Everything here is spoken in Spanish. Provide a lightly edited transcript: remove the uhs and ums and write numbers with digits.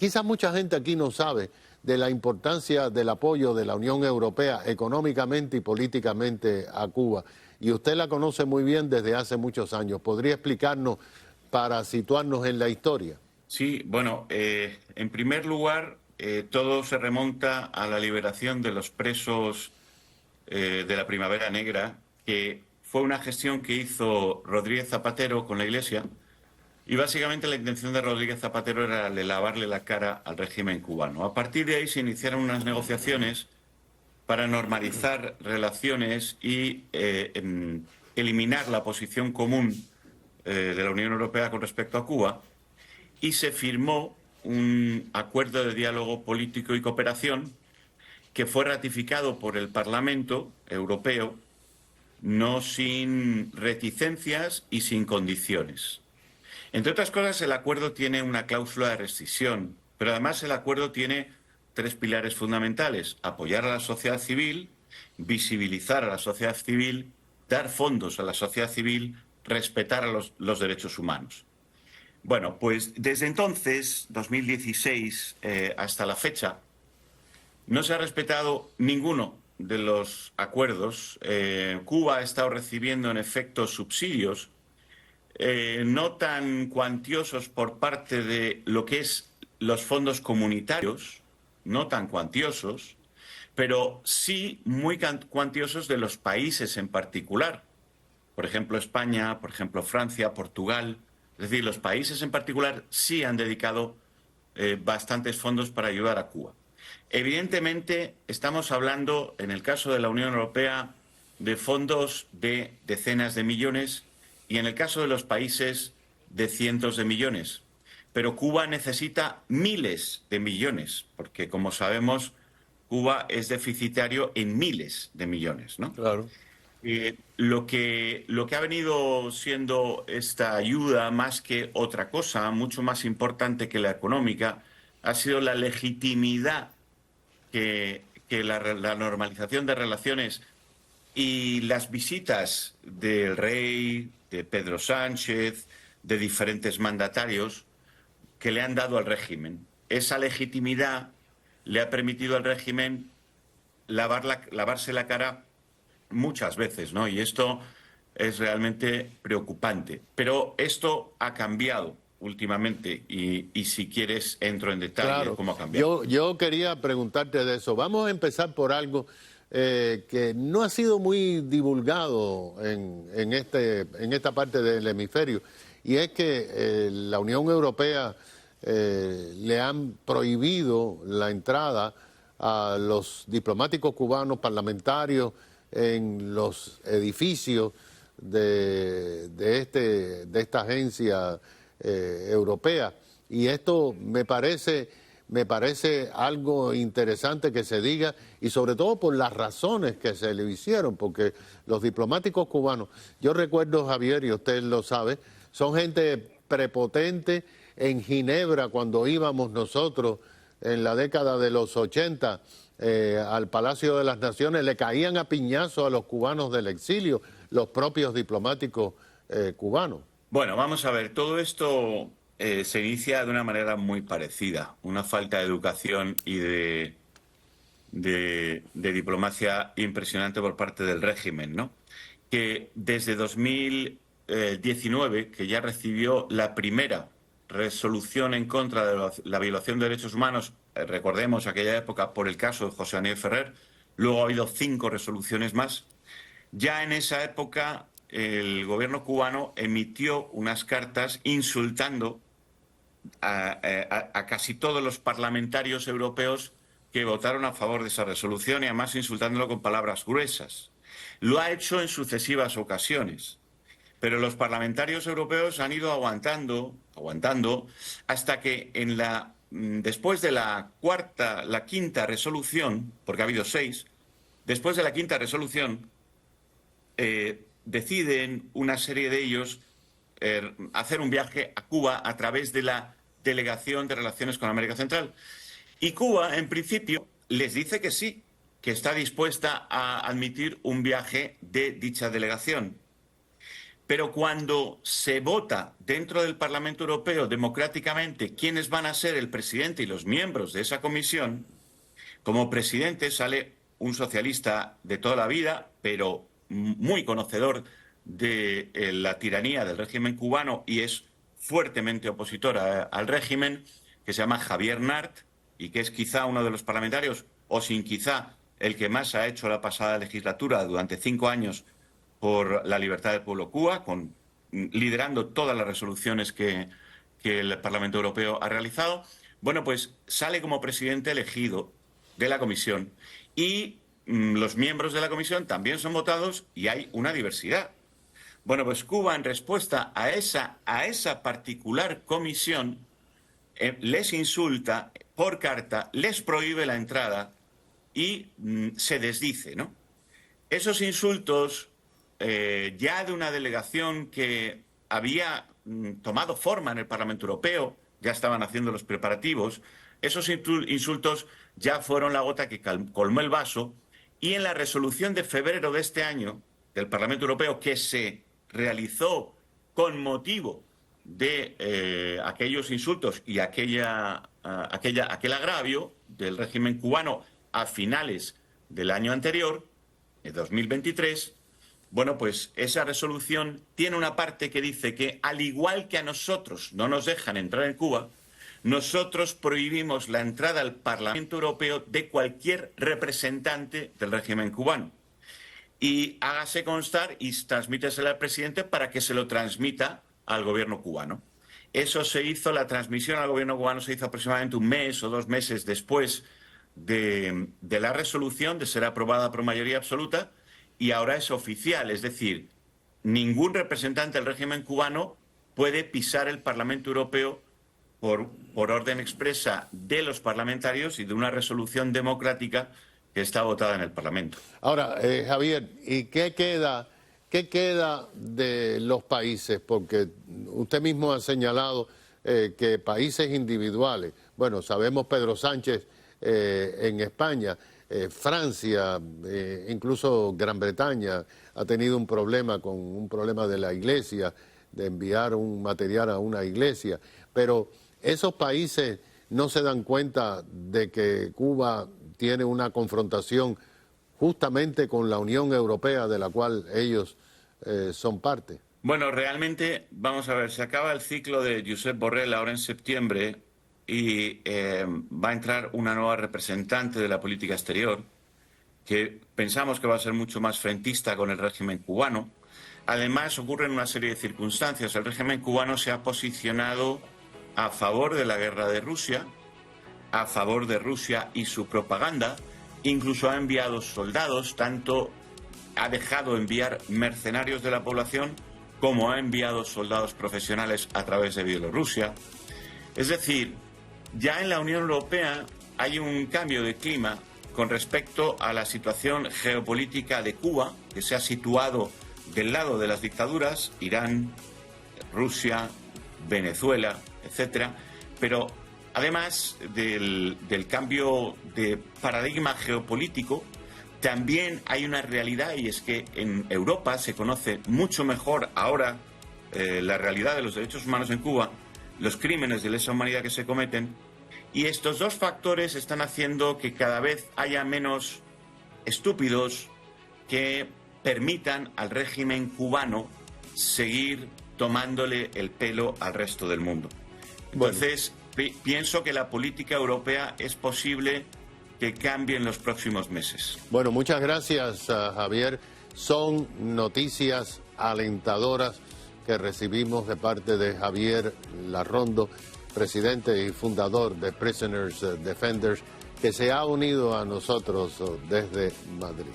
quizás mucha gente aquí no sabe de la importancia del apoyo de la Unión Europea económicamente y políticamente a Cuba. Y usted la conoce muy bien desde hace muchos años. ¿Podría explicarnos para situarnos en la historia? Sí, bueno, en primer lugar, todo se remonta a la liberación de los presos de la Primavera Negra, que fue una gestión que hizo Rodríguez Zapatero con la Iglesia. Y básicamente la intención de Rodríguez Zapatero era lavarle la cara al régimen cubano. A partir de ahí se iniciaron unas negociaciones para normalizar relaciones y eliminar la posición común de la Unión Europea con respecto a Cuba, y se firmó un acuerdo de diálogo político y cooperación que fue ratificado por el Parlamento Europeo, no sin reticencias y sin condiciones. Entre otras cosas, el acuerdo tiene una cláusula de rescisión, pero además el acuerdo tiene tres pilares fundamentales: apoyar a la sociedad civil, visibilizar a la sociedad civil, dar fondos a la sociedad civil, respetar a los derechos humanos. Bueno, pues desde entonces, 2016, hasta la fecha, no se ha respetado ninguno de los acuerdos. Cuba ha estado recibiendo, en efecto, subsidios no tan cuantiosos por parte de lo que es los fondos comunitarios, no tan cuantiosos, pero sí muy cuantiosos de los países en particular. Por ejemplo, España, por ejemplo, Francia, Portugal. Es decir, los países en particular sí han dedicado bastantes fondos para ayudar a Cuba. Evidentemente, estamos hablando, en el caso de la Unión Europea, de fondos de decenas de millones y, en el caso de los países, de cientos de millones. Pero Cuba necesita miles de millones, porque, como sabemos, Cuba es deficitario en miles de millones, ¿no? Claro. Lo que ha venido siendo esta ayuda, más que otra cosa, mucho más importante que la económica, ha sido la legitimidad que la normalización de relaciones y las visitas del rey, de Pedro Sánchez, de diferentes mandatarios que le han dado al régimen. Esa legitimidad le ha permitido al régimen lavarse la cara muchas veces, ¿no? Y esto es realmente preocupante. Pero esto ha cambiado últimamente y si quieres entro en detalle de Claro, cómo ha cambiado. yo quería preguntarte de eso. Vamos a empezar por algo que no ha sido muy divulgado en esta parte del hemisferio, y es que la Unión Europea le han prohibido la entrada a los diplomáticos cubanos parlamentarios en los edificios de esta agencia europea. Y esto me parece algo interesante que se diga, y sobre todo por las razones que se le hicieron, porque los diplomáticos cubanos, yo recuerdo, Javier, y usted lo sabe, son gente prepotente. En Ginebra, cuando íbamos nosotros en la década de los 80 al Palacio de las Naciones, le caían a piñazos a los cubanos del exilio, los propios diplomáticos cubanos. Bueno, vamos a ver, todo esto se inicia de una manera muy parecida, una falta de educación y de diplomacia impresionante por parte del régimen, ¿no? Que desde 2019, que ya recibió la primera resolución en contra de la violación de derechos humanos, recordemos aquella época por el caso de José Daniel Ferrer, luego ha habido 5 resoluciones más. Ya en esa época el gobierno cubano emitió unas cartas insultando a casi todos los parlamentarios europeos que votaron a favor de esa resolución, y además insultándolo con palabras gruesas. Lo ha hecho en sucesivas ocasiones, pero los parlamentarios europeos han ido aguantando, hasta que después de la quinta resolución, porque ha habido 6, después de la quinta resolución, deciden una serie de ellos hacer un viaje a Cuba a través de la Delegación de Relaciones con América Central. Y Cuba, en principio, les dice que sí, que está dispuesta a admitir un viaje de dicha delegación. Pero cuando se vota dentro del Parlamento Europeo democráticamente quiénes van a ser el presidente y los miembros de esa comisión, como presidente sale un socialista de toda la vida, pero muy conocedor de la tiranía del régimen cubano y es fuertemente opositor al régimen, que se llama Javier Nart y que es quizá uno de los parlamentarios, o sin quizá, el que más ha hecho la pasada legislatura durante 5 años por la libertad del pueblo Cuba, liderando todas las resoluciones que el Parlamento Europeo ha realizado. Bueno, pues sale como presidente elegido de la comisión y los miembros de la comisión también son votados y hay una diversidad. Bueno, pues Cuba, en respuesta a esa particular comisión, les insulta por carta, les prohíbe la entrada y se desdice, ¿no? Esos insultos, ya de una delegación que había tomado forma en el Parlamento Europeo, ya estaban haciendo los preparativos, esos insultos ya fueron la gota que colmó el vaso y en la resolución de febrero de este año del Parlamento Europeo que se realizó con motivo de aquellos insultos y aquel agravio del régimen cubano a finales del año anterior, de 2023, bueno, pues esa resolución tiene una parte que dice que, al igual que a nosotros no nos dejan entrar en Cuba, nosotros prohibimos la entrada al Parlamento Europeo de cualquier representante del régimen cubano. Y hágase constar y transmíteselo al presidente para que se lo transmita al gobierno cubano. Eso se hizo, la transmisión al gobierno cubano se hizo aproximadamente 1 mes o 2 meses después de la resolución, de ser aprobada por mayoría absoluta, y ahora es oficial, es decir, ningún representante del régimen cubano puede pisar el Parlamento Europeo por orden expresa de los parlamentarios y de una resolución democrática que está votada en el Parlamento. Ahora, Javier, ¿y qué queda de los países? Porque usted mismo ha señalado que países individuales, bueno, sabemos Pedro Sánchez en España, Francia, incluso Gran Bretaña ha tenido un problema de la iglesia, de enviar un material a una iglesia, pero esos países no se dan cuenta de que Cuba tiene una confrontación justamente con la Unión Europea de la cual ellos son parte. Bueno, realmente, vamos a ver, se acaba el ciclo de Josep Borrell ahora en septiembre y va a entrar una nueva representante de la política exterior que pensamos que va a ser mucho más frentista con el régimen cubano. Además, ocurren una serie de circunstancias. El régimen cubano se ha posicionado a favor de la guerra de Rusia, a favor de Rusia y su propaganda, incluso ha enviado soldados, tanto ha dejado enviar mercenarios de la población como ha enviado soldados profesionales a través de Bielorrusia. Es decir, ya en la Unión Europea hay un cambio de clima con respecto a la situación geopolítica de Cuba, que se ha situado del lado de las dictaduras, Irán, Rusia, Venezuela, etcétera, pero además del cambio de paradigma geopolítico, también hay una realidad y es que en Europa se conoce mucho mejor ahora la realidad de los derechos humanos en Cuba, los crímenes de lesa humanidad que se cometen, y estos dos factores están haciendo que cada vez haya menos estúpidos que permitan al régimen cubano seguir tomándole el pelo al resto del mundo. Entonces, pienso que la política europea es posible que cambie en los próximos meses. Bueno, muchas gracias, Javier. Son noticias alentadoras que recibimos de parte de Javier Larrondo, presidente y fundador de Prisoners Defenders, que se ha unido a nosotros desde Madrid.